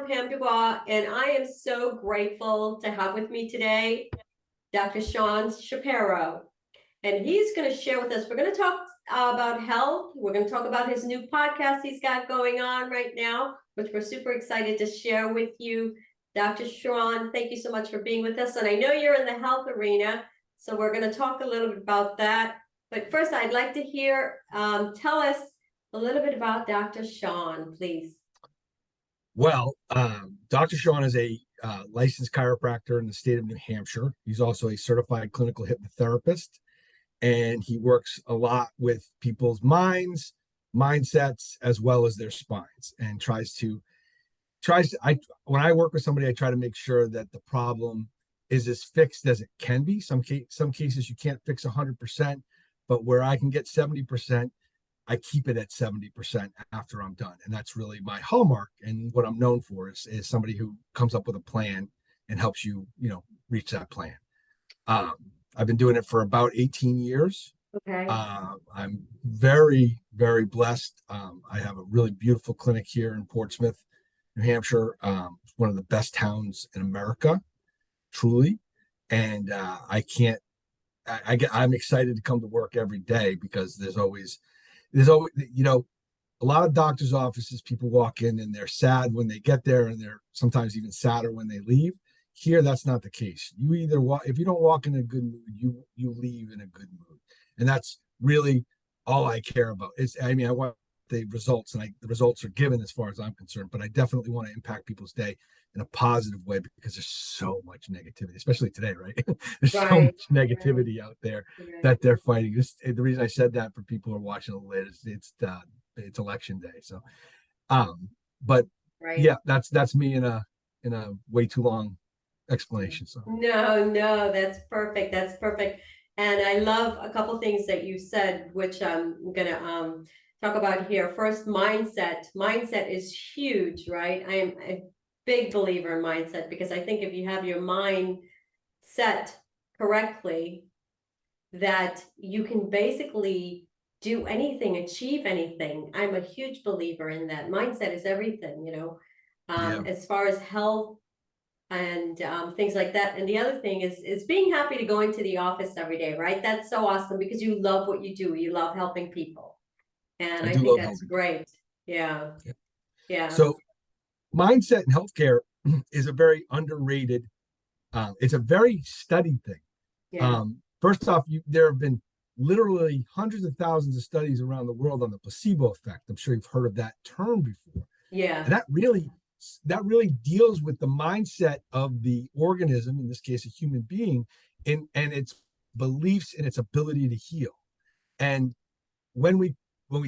Pam DuBois, and I am so grateful to have with me today Dr. Shawn Shapiro. And he's going to share with us, we're going to talk about health. We're going to talk about his new podcast he's got going on right now, which we're super excited to share with you. Dr. Shawn, thank you so much for being with us. And I know you're in the health arena, so we're going to talk a little bit about that. But first, I'd like to hear, tell us a little bit about Dr. Shawn, please. Well, Dr. Shawn is a licensed chiropractor in the state of New Hampshire. He's also a certified clinical hypnotherapist, and he works a lot with people's minds, mindsets, as well as their spines, and when I work with somebody, I try to make sure that the problem is as fixed as it can be. Some cases you can't fix 100%, but where I can get 70%, I keep it at 70% after I'm done. And that's really my hallmark. And what I'm known for is somebody who comes up with a plan and helps you, reach that plan. I've been doing it for about 18 years. Okay. I'm very, very blessed. I have a really beautiful clinic here in Portsmouth, New Hampshire. One of the best towns in America, truly. And I'm excited to come to work every day because there's always, a lot of doctors' offices, people walk in and they're sad when they get there, and they're sometimes even sadder when they leave. Here, that's not the case. You either if you don't walk in a good mood, you leave in a good mood. And that's really all I care about. I want the results, and the results are given as far as I'm concerned, but I definitely want to impact people's day in a positive way because there's so much negativity, especially today, right? There's so much negativity out there that they're fighting. The reason I said that for people who are watching it later is it's election day. So, yeah, that's me in a way too long explanation. So no, that's perfect. That's perfect. And I love a couple things that you said, which I'm gonna talk about here. First, mindset. Mindset is huge, right? I am a big believer in mindset because I think if you have your mind set correctly, that you can basically do anything, achieve anything. I'm a huge believer in that. Mindset is everything, as far as health and things like that. And the other thing is being happy to go into the office every day, right? That's so awesome because you love what you do. You love helping people. And I think that's great. Yeah. So mindset in healthcare is a very underrated, it's a very studied thing. First off, there have been literally hundreds of thousands of studies around the world on the placebo effect. I'm sure you've heard of that term before. Yeah. And that really deals with the mindset of the organism, in this case, a human being, and its beliefs and its ability to heal. And when we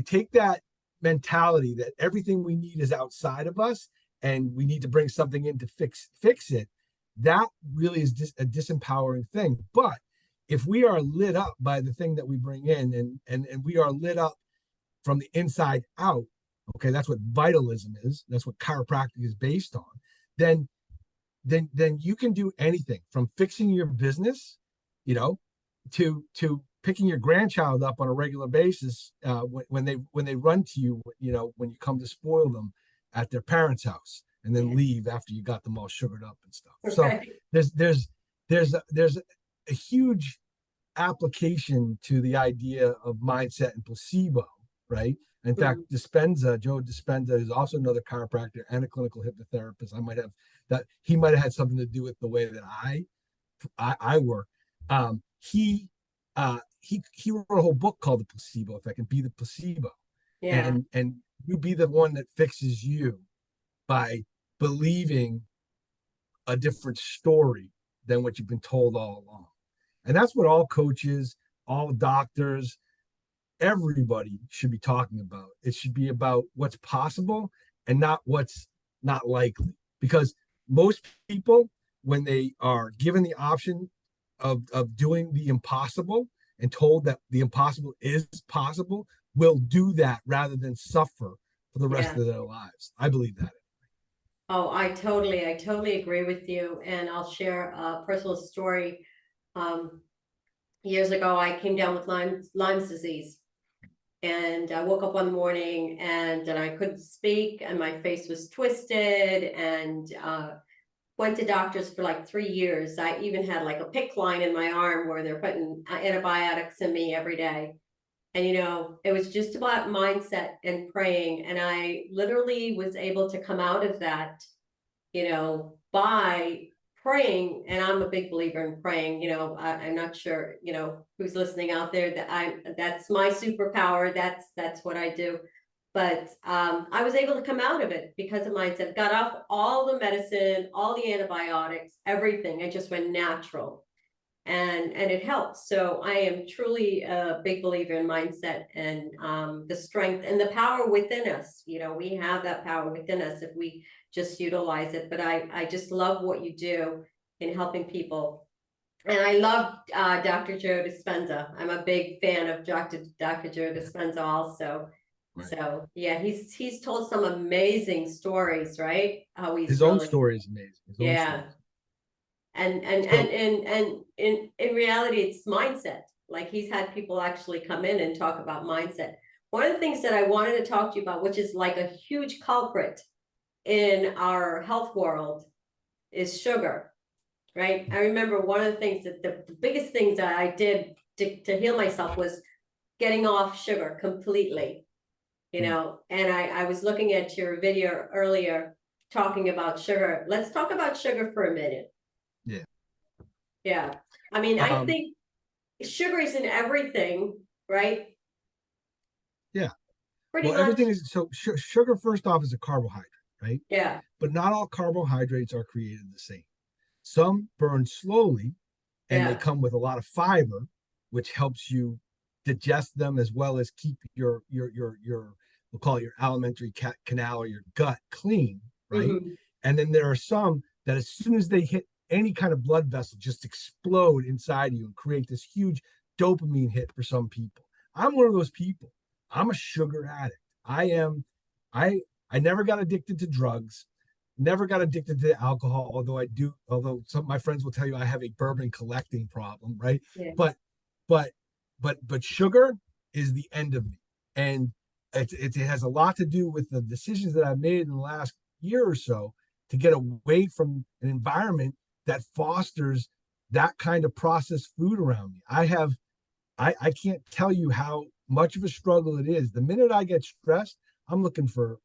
take that mentality that everything we need is outside of us and we need to bring something in to fix it, that really is a disempowering thing. But if we are lit up by the thing that we bring in and we are lit up from the inside out, okay, that's what vitalism is, that's what chiropractic is based on, then you can do anything from fixing your business, to picking your grandchild up on a regular basis when they run to you, when you come to spoil them at their parents' house and then leave after you got them all sugared up and stuff. Okay. So there's a huge application to the idea of mindset and placebo, right? In fact, Joe Dispenza is also another chiropractor and a clinical hypnotherapist. He might have had something to do with the way that I work. He wrote a whole book called The Placebo Effect, and Be the Placebo. Yeah. And you be the one that fixes you by believing a different story than what you've been told all along. And that's what all coaches, all doctors, everybody should be talking about. It should be about what's possible and not what's not likely. Because most people, when they are given the option of doing the impossible and told that the impossible is possible, will do that rather than suffer for the rest of their lives. I believe that. Oh, I totally agree with you. And I'll share a personal story. Years ago, I came down with Lyme disease. And I woke up one morning and I couldn't speak and my face was twisted, and went to doctors for like 3 years. I even had like a PICC line in my arm where they're putting antibiotics in me every day. And it was just about mindset and praying. And I literally was able to come out of that, by praying. And I'm a big believer in praying. I'm not sure, who's listening out there, that's my superpower. That's what I do. But I was able to come out of it because of mindset. Got off all the medicine, all the antibiotics, everything. I just went natural, and it helps. So I am truly a big believer in mindset and the strength and the power within us. We have that power within us if we just utilize it. But I just love what you do in helping people. And I love Dr. Joe Dispenza. I'm a big fan of Dr. Joe Dispenza also. Right. So yeah, he's told some amazing stories, right? How he's His own really, story is amazing. His own yeah. story. And in reality, it's mindset. Like, he's had people actually come in and talk about mindset. One of the things that I wanted to talk to you about, which is like a huge culprit in our health world, is sugar, right? I remember one of the things that the biggest things that I did to heal myself was getting off sugar completely, and I was looking at your video earlier talking about sugar. Let's talk about sugar for a minute. Yeah. Yeah. I mean, I Um, think sugar is in everything, right? yeah. Pretty Well, much. everything is so sugar, first off, is a carbohydrate, right? Yeah. But not all carbohydrates are created the same. Some burn slowly and they Yeah. come with a lot of fiber, which helps you digest them as well as keep your we'll call it your alimentary canal or your gut clean, right? Hmm. And then there are some that as soon as they hit any kind of blood vessel, just explode inside you and create this huge dopamine hit for some people. I'm one of those people. I'm a sugar addict. I am. I never got addicted to drugs, never got addicted to alcohol, although some of my friends will tell you I have a bourbon collecting problem, right? Yeah. But but but sugar is the end of me. And it has a lot to do with the decisions that I've made in the last year or so to get away from an environment that fosters that kind of processed food around me. I can't tell you how much of a struggle it is. The minute I get stressed, I'm looking for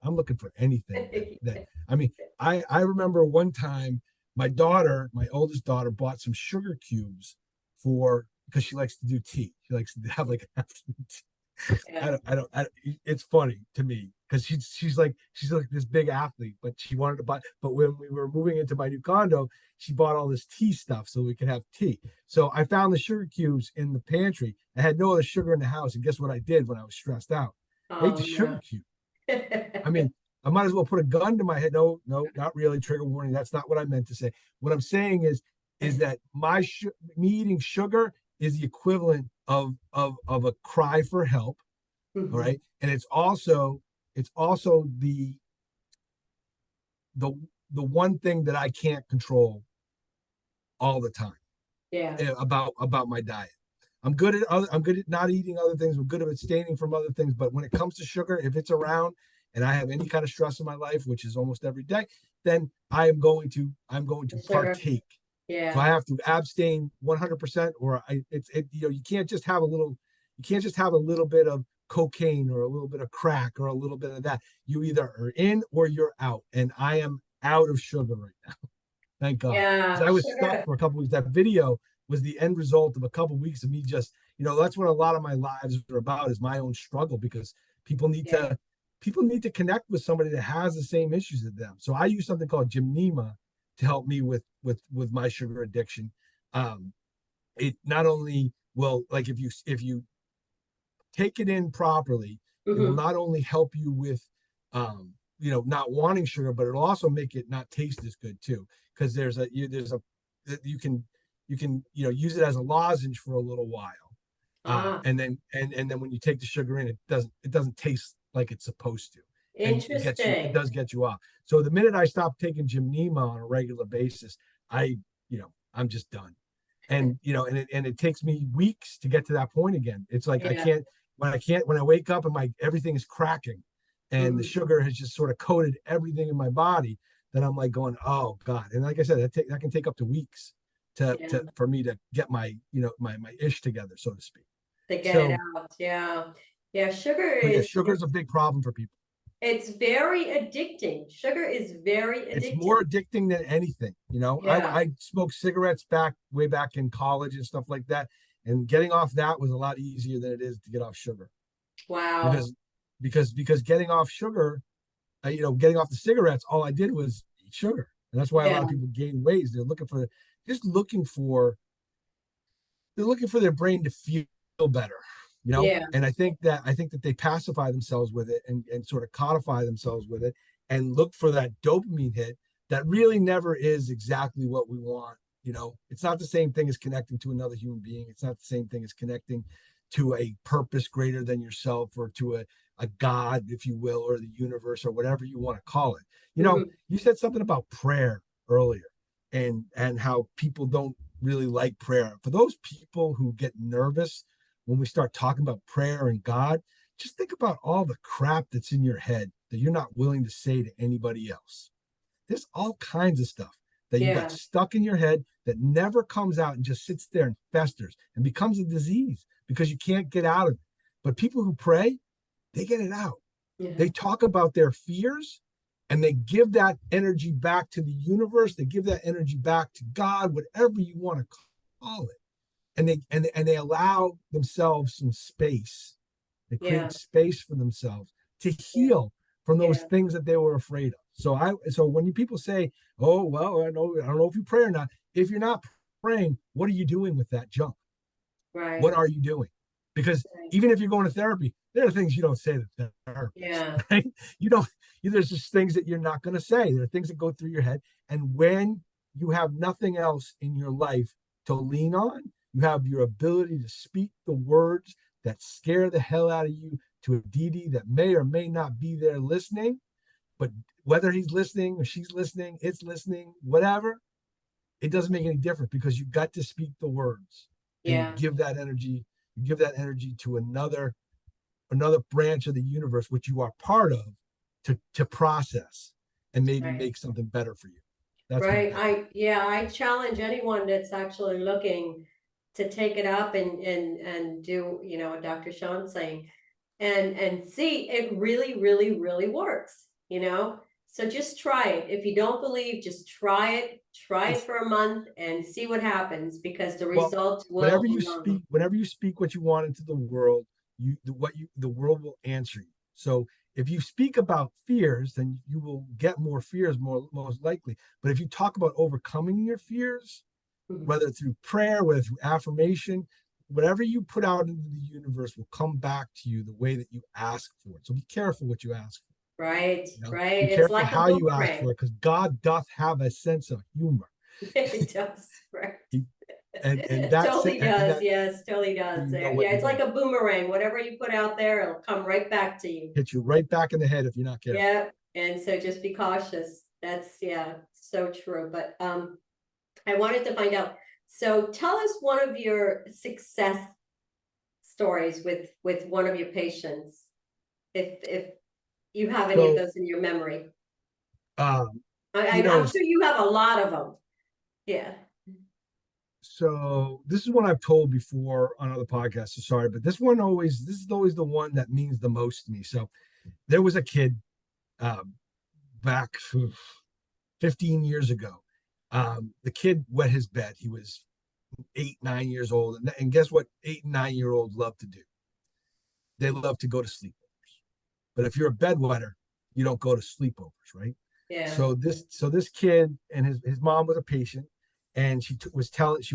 anything that I mean, I remember one time my oldest daughter, bought some sugar cubes for because she likes to do tea. She likes to have like afternoon tea. Yeah. I don't, it's funny to me because she's like this big athlete, but she wanted to buy. But when we were moving into my new condo, she bought all this tea stuff so we could have tea. So I found the sugar cubes in the pantry. I had no other sugar in the house, and guess what I did when I was stressed out? I ate the Oh sugar no. cube. I mean, I might as well put a gun to my head. No, no, not really. Trigger warning. That's not what I meant to say. What I'm saying is that me eating sugar is the equivalent of a cry for help. All Mhm. right, and it's also the the one thing that I can't control all the time Yeah. about my diet. I'm good at not eating other things. I'm good at abstaining from other things. But when it comes to sugar, if it's around and I have any kind of stress in my life, which is almost every day, then I'm going to Sugar. partake. So Yeah. I have to abstain 100%, or you can't just have a little bit of cocaine or a little bit of crack or a little bit of that. You either are in or you're out, and I am out of sugar right now. Thank God, because Yeah. I was stuck Sugar. for a couple weeks. That video was the end result of a couple weeks of me just, that's what a lot of my lives are about, is my own struggle, because people need Yeah. to people need to connect with somebody that has the same issues as them. So I use something called Gymnema to help me with my sugar addiction. It not only will, like, if you take it in properly, it will Hmm. not only help you with not wanting sugar, but it'll also make it not taste as good too. Because you can use it as a lozenge for a little while, Ah, and then when you take the sugar in, it doesn't taste like it's supposed to, and it interesting. does get you off. So the minute I stop taking Gymnema on a regular basis, I'm just done. And it takes me weeks to get to that point again. It's like I Yeah. can't when I wake up and everything is cracking and the Mm, sugar has just sort of coated everything in my body, then I'm like going, oh God. And like I said, that can take up to weeks yeah, for me to get my, my ish together, so to speak. to get it So, out. Yeah. Yeah, sugar but yeah, is sugar is a big problem for people. it's very addicting. Sugar is very It's addicting. more addicting than anything. Yeah. I smoked cigarettes way back in college and stuff like that. And getting off that was a lot easier than it is to get off sugar Wow. because getting off sugar, getting off the cigarettes, all I did was eat sugar. And that's why a lot Yeah. of people gain weight. Just looking for, they're looking for their brain to feel better, Yeah. and I think that they pacify themselves with it and sort of codify themselves with it and look for that dopamine hit that really never is exactly what we want. It's not the same thing as connecting to another human being. It's not the same thing as connecting to a purpose greater than yourself, or to a god, if you will, or the universe, or whatever you want to call it. Mhm. You said something about prayer earlier, and how people don't really like prayer. For those people who get nervous when we start talking about prayer and God, just think about all the crap that's in your head that you're not willing to say to anybody else. There's all kinds of stuff that you got Yeah. stuck in your head that never comes out and just sits there and festers and becomes a disease because you can't get out of it. But people who pray, they get it out. Yeah. They talk about their fears and they give that energy back to the universe. They give that energy back to God, whatever you want to call it. And they allow themselves some space. They Yeah. create space for themselves to Yeah. heal from those Yeah. things that they were afraid of. So when people say, "Oh, well, I don't know if you pray or not." If you're not praying, what are you doing with that junk? What Right. are you doing? Because Right. even if you're going to therapy, there are things you don't say to the therapist, Yeah. right? You don't, there's just things that you're not going to say. There are things that go through your head. And when you have nothing else in your life to lean on, you have your ability to speak the words that scare the hell out of you to a deity that may or may not be there listening. But whether he's listening or she's listening, it's listening, whatever, it doesn't make any difference because you got to speak the words and Yeah. you give that energy to another branch of the universe which you are part of to process and maybe Right. make something better for you. That's my Right. thing. I challenge anyone that's actually looking to take it up and do, what Dr. Shawn's saying and see it really, really, really works, So just try it. If you don't believe, just try it It's for a month and see what happens because the well, results will, whenever you speak what you want into the world, the world will answer you. So if you speak about fears, then you will get more fears, more most likely. But if you talk about overcoming your fears, Mhm. whether through prayer, whether through affirmation, whatever you put out into the universe will come back to you the way that you ask for it. So be careful what you ask for. Right, Be right. It's careful like a how you ask for boomerang. it, because God doth have a sense of humor. It does, right. He, and It that's totally and does. that Yes, totally does. you know what Yeah, you're it's like doing. a boomerang. Whatever you put out there, it'll come right back to you. Hit you right back in the head if you're not careful. Yeah. And so just be cautious. That's yeah, so true. But I wanted to find out. So tell us one of your success stories with one of your patients, if you have any of So, those in your memory. um, I, you I know, I'm sure you have a lot of them. Yeah. so this is one I've told before on other podcasts. So sorry, but this is always the one that means the most to me. So there was a kid um, back 15 years ago. The kid wet his bed. He was 8, 9 years old, and guess what? 8 and 9 year olds love to do. They love to go to sleepovers. But if you're a bedwetter, you don't go to sleepovers, right? Yeah. So this kid and his mom was a patient, and she was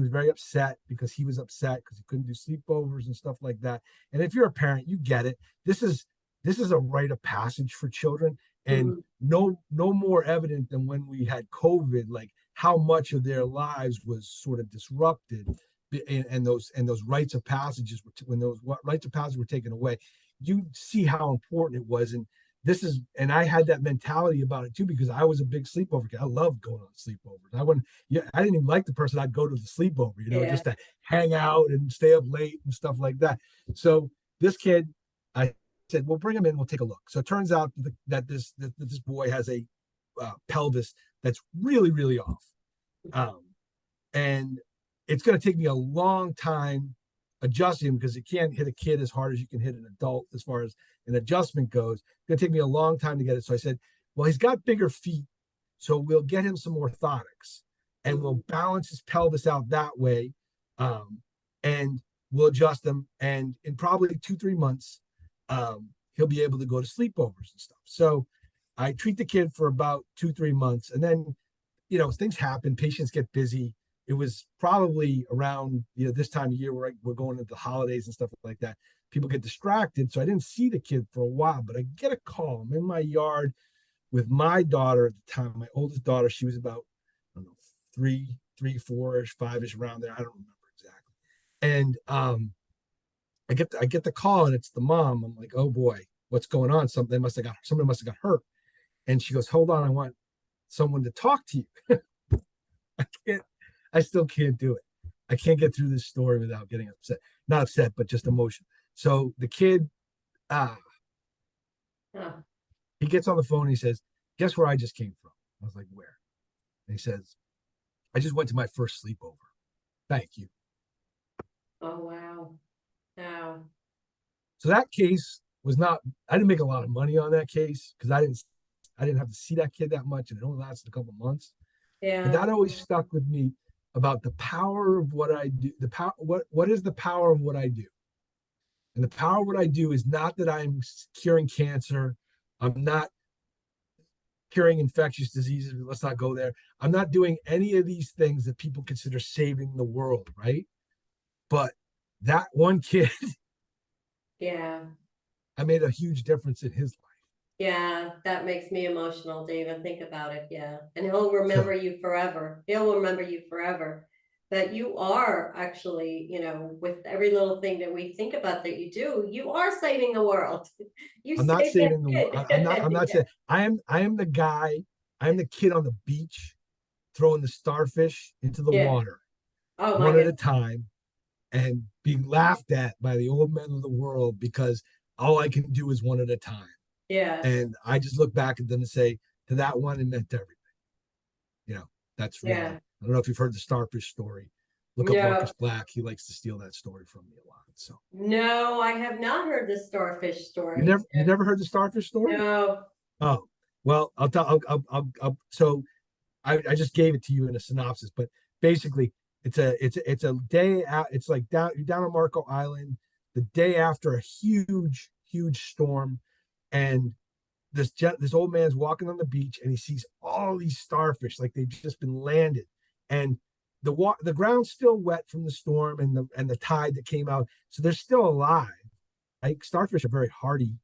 very upset because he was upset because he couldn't do sleepovers and stuff like that. And if you're a parent, you get it. This is a rite of passage for children, and Mhm. no more evident than when we had COVID, like how much of their lives was sort of disrupted, and those rites of passages when those rites of passage were taken away, you see how important it was. And I had that mentality about it too because I was a big sleepover kid. I loved going on sleepovers. I didn't even like the person. I'd go to the sleepover, Yeah. just to hang out and stay up late and stuff like that. So this kid, I said, well, bring him in, we'll take a look. So it turns out that this boy has a pelvis that's really, really off. Um, and it's going to take me a long time adjusting him because you can't hit a kid as hard as you can hit an adult as far as an adjustment goes. It's going to take me a long time to get it. So I said, well, he's got bigger feet, so we'll get him some orthotics and we'll balance his pelvis out that way. And we'll adjust him. And in probably 2-3 months, he'll be able to go to sleepovers and stuff. So I treat the kid for about 2-3 months. And then, things happen, patients get busy. It was probably around, this time of year where we're going into the holidays and stuff like that. People get distracted. So I didn't see the kid for a while, but I get a call. I'm in my yard with my daughter at the time, my oldest daughter. She was about, I don't know, 4-ish, 5-ish, around there. I don't remember exactly. And I get the call and it's the mom. I'm like, oh boy, what's going on? Somebody must have got hurt. And she goes, hold on, I want someone to talk to you. I still can't do it. I can't get through this story without getting upset. Not upset, but just emotion. So the kid, he gets on the phone and he says, guess where I just came from? I was like, where? And he says, I just went to my first sleepover. Thank you. Oh, wow. Wow. So that case was not, I didn't make a lot of money on that case because I didn't have to see that kid that much and it only lasted a couple of months. Yeah. But that always stuck with me about the power of what I do. The power, what is the power of what I do? And the power of what I do is not that I'm curing cancer. I'm not curing infectious diseases. Let's not go there. I'm not doing any of these things that people consider saving the world, right? But that one kid, Yeah. I made a huge difference in his life. Yeah, that makes me emotional to even think about it. Yeah. And he'll remember you forever. He'll remember you forever. That you are actually, with every little thing that we think about that you do, you are saving the world. You I'm not saved that saving the world. kid. I'm not saying I am the guy, I am the kid on the beach throwing the starfish into the Yeah. water Oh my one at a goodness. time and being laughed at by the old men of the world because all I can do is one at a time. Yeah. And I just look back at them and say, to that one, it meant everything. That's really, Yeah. I don't know if you've heard the starfish story. Look up No, Marcus Black. He likes to steal that story from me a lot. So no, I have not heard the starfish you story. never heard the starfish story? No. Oh, well, I'll tell, so I just gave it to you in a synopsis, but basically it's a day out. It's like you're down on Marco Island the day after a huge storm, and this old man's walking on the beach and he sees all these starfish like they've just been landed, and the ground's still wet from the storm and the tide that came out, so they're still alive. Like starfish are very hardy Yeah.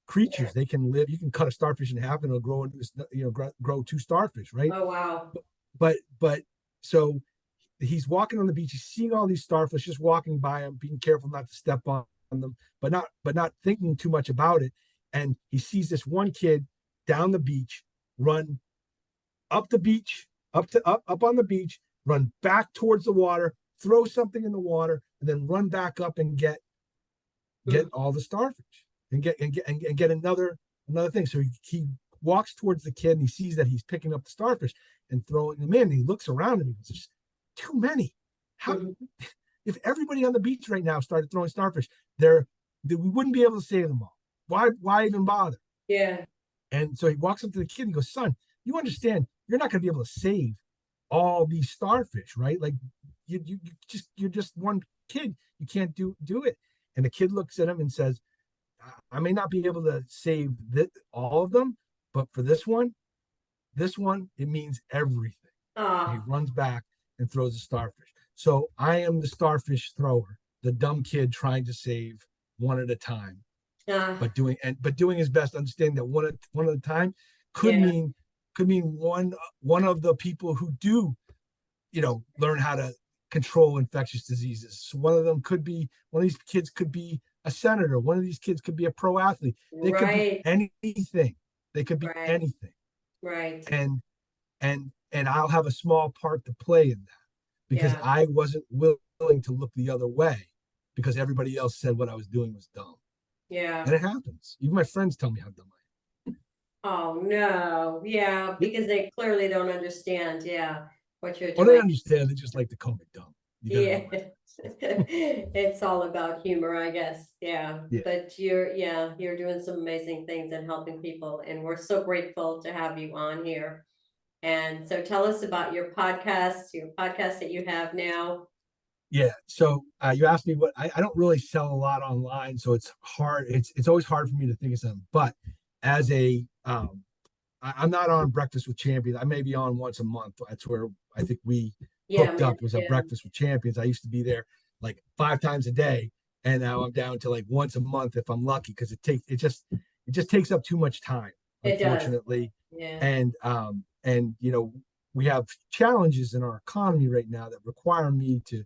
creatures. They can live. You can cut a starfish in half and it'll grow into grow 2 starfish, right? Oh wow. But so he's walking on the beach. He's seeing all these starfish, just walking by them, being careful not to step on them, but not thinking too much about it. And he sees this one kid down the beach, run up the beach, up on the beach, run back towards the water, throw something in the water, and then run back up and get all the starfish and get another thing. So he walks towards the kid and he sees that he's picking up the starfish and throwing them in. And he looks around and he goes, "There's too many. How if everybody on the beach right now started throwing starfish, we wouldn't be able to save them all. Why even bother?" Yeah. And so he walks up to the kid and he goes, "Son, you understand you're not going to be able to save all these starfish, right? Like you're just one kid. You can't do it." And the kid looks at him and says, "I may not be able to save all of them, but for this one, it means everything." And he Ah. runs back and throws a starfish. So I am the starfish thrower, the dumb kid trying to save one at a time, Ah. but doing his best, understanding that one at a time could Yeah. mean one of the people who do learn how to control infectious diseases. So one of these kids could be a senator. One of these kids could be a pro athlete. They could be Right. anything. They could be Right. anything. Right. And I'll have a small part to play in that because Yeah. I wasn't willing to look the other way because everybody else said what I was doing was dumb. Yeah. And it happens. Even my friends tell me how dumb Oh, no. Yeah, I am. because they clearly don't understand, yeah, what you're Well, they doing. understand. They just like to call me dumb. You got to Yeah. know my friends. It's all about humor, I guess. Yeah. Yeah. But you're doing some amazing things and helping people. And we're so grateful to have you on here. And so tell us about your podcast that you have now. Yeah. So you asked me what I don't really sell a lot online, so it's hard. It's always hard for me to think of something. But as a I'm not on Breakfast with Champions. I may be on once a month. That's where I think we Yeah, hooked man. up was at Yeah. Breakfast with Champions. I used to be there like 5 times a day, and now I'm down to like once a month if I'm lucky because it just takes up too much time, It does. unfortunately. Yeah. And we have challenges in our economy right now that require me to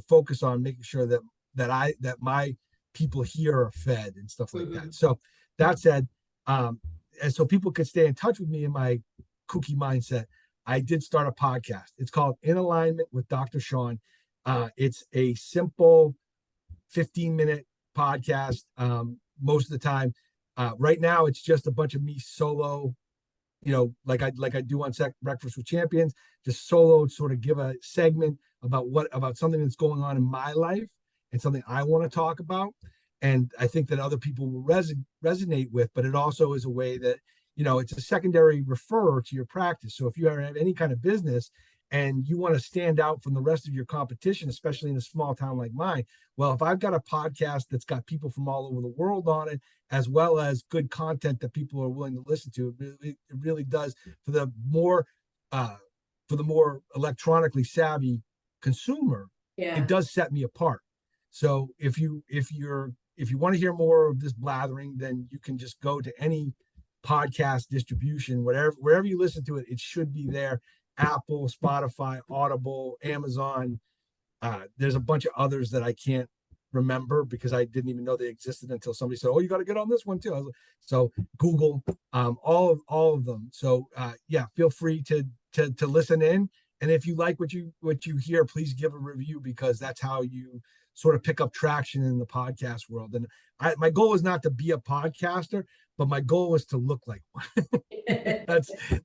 focus on making sure that my people here are fed and stuff like Hmm. that. So that said, and so people could stay in touch with me in my kooky mindset, I did start a podcast. It's called In Alignment with Dr. Shawn. It's a simple 15-minute podcast. Most of the time, right now, it's just a bunch of me solo, like I do on Breakfast with Champions, just solo, sort of give a segment about something that's going on in my life and something I want to talk about. And I think that other people will resonate with, but it also is a way that, it's a secondary referrer to your practice. So if you have any kind of business and you want to stand out from the rest of your competition, especially in a small town like mine, well, if I've got a podcast that's got people from all over the world on it, as well as good content that people are willing to listen to, it really does for the more uh, electronically savvy consumer. It Yeah. does set me apart. So if you want to hear more of this blathering, then you can just go to any podcast distribution, wherever you listen to it, it should be there. Apple, Spotify, Audible, Amazon. There's a bunch of others that I can't remember because I didn't even know they existed until somebody said, "Oh, you got to get on this one too." So Google, all of them. So yeah, feel free to listen in, and if you like what you hear, please give a review because that's how you sort of pick up traction in the podcast world. And my goal is not to be a podcaster, but my goal is to look like one.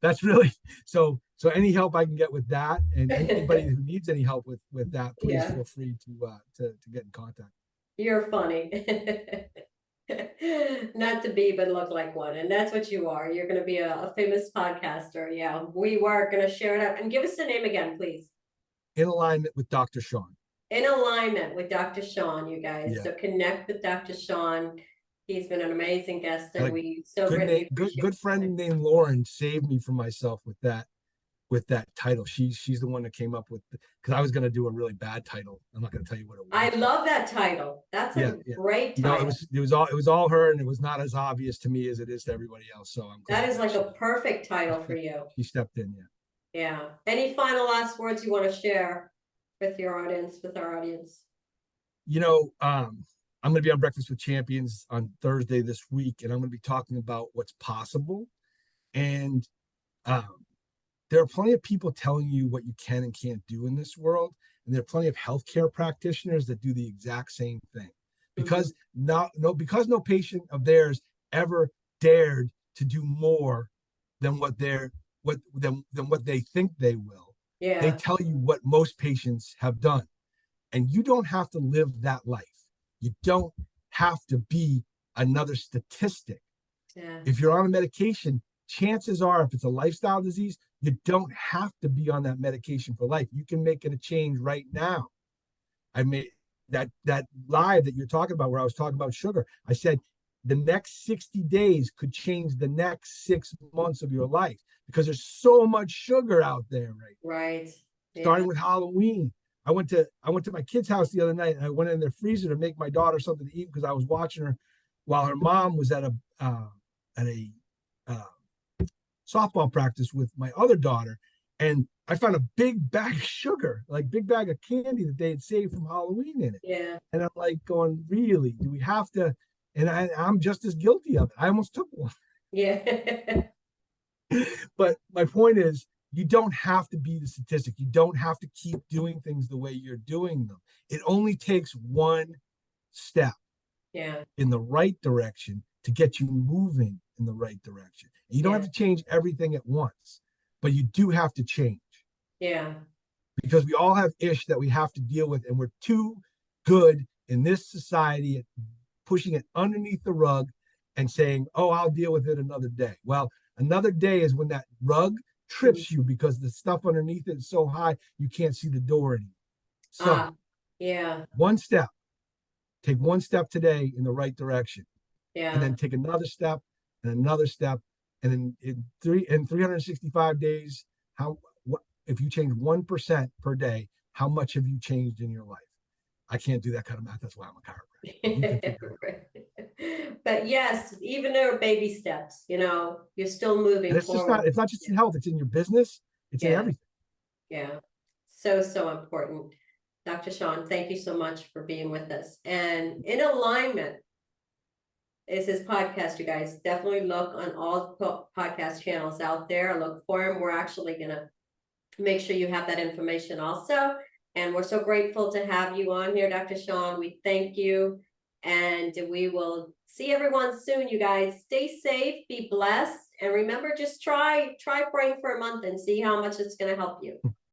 that's really so any help I can get with that, and anybody who needs any help with that, please Yeah. feel free to get in contact. You're funny. Not to be, but look like one. And that's what you are. You're going to be a famous podcaster. Yeah, we were going to share it up. And give us the name again, please. In Alignment with Dr. Shawn. In Alignment with Dr. Shawn, you guys. Yeah. So connect with Dr. Shawn. He's been an amazing guest, And and a we so good name, greatly appreciate good his time. friend named Lauren saved me from myself with that title. She's the one that came up with because I was going to do a really bad title. I'm not going to tell you what it I was, but love that title. That's yeah, a yeah. great It title. was it was all her, and it was not as obvious to me as it is to everybody else. So I'm That glad is that like a perfect title for you. she stepped in. Yeah. Yeah. Any final last words you want to share with your audience, with our audience? I'm going to be on Breakfast with Champions on Thursday this week, and I'm going to be talking about what's possible. And um, there are plenty of people telling you what you can and can't do in this world, and there are plenty of healthcare practitioners that do the exact same thing. Mm-hmm. Because no patient of theirs ever dared to do more than what they think they will. They Yeah. tell you what most patients have done, and you don't have to live that life. You don't have to be another statistic. Yeah. If you're on a medication, chances are, if it's a lifestyle disease, you don't have to be on that medication for life. You can make it a change right now. I made that live that you're talking about, where I was talking about sugar. I said the next 60 days could change the next 6 months of your life because there's so much sugar out there right now. Right. Yeah. Starting with Halloween. I went to my kid's house the other night and I went in their freezer to make my daughter something to eat because I was watching her while her mom was at a uh, softball practice with my other daughter, and I found a big bag of sugar, like big bag of candy that they had saved from Halloween in it. Yeah. And I'm like going, really? Do we have to? And I'm just as guilty of it. I almost took one. Yeah. But my point is, you don't have to be the statistic. You don't have to keep doing things the way you're doing them. It only takes one step. Yeah. in the right direction to get you moving in the right direction. And you don't Yeah. have to change everything at once, but you do have to change. Yeah. Because we all have ish that we have to deal with, and we're too good in this society at pushing it underneath the rug and saying, oh, I'll deal with it another day. Well, another day is when that rug trips you because the stuff underneath it is so high you can't see the door anymore. So Yeah. one step, take one step today in the right direction, and Yeah. then take another step and another step, and then in 365 days, how what if you change 1% per day, how much have you changed in your life? I can't do that kind of math. That's why I'm a chiropractor. But you can figure it out. But yes, even there are baby steps, you're still moving And it's just not, forward. it's not just in health, it's in your business, it's in Yeah. everything. Yeah. So, so important. Dr. Shawn, thank you so much for being with us. And In Alignment is his podcast, you guys. Definitely look on all podcast channels out there. Look for him. We're actually going to make sure you have that information also. And we're so grateful to have you on here, Dr. Shawn. We thank you. And we will see everyone soon, you guys. Stay safe, be blessed. And remember, just try praying for a month and see how much it's going to help you.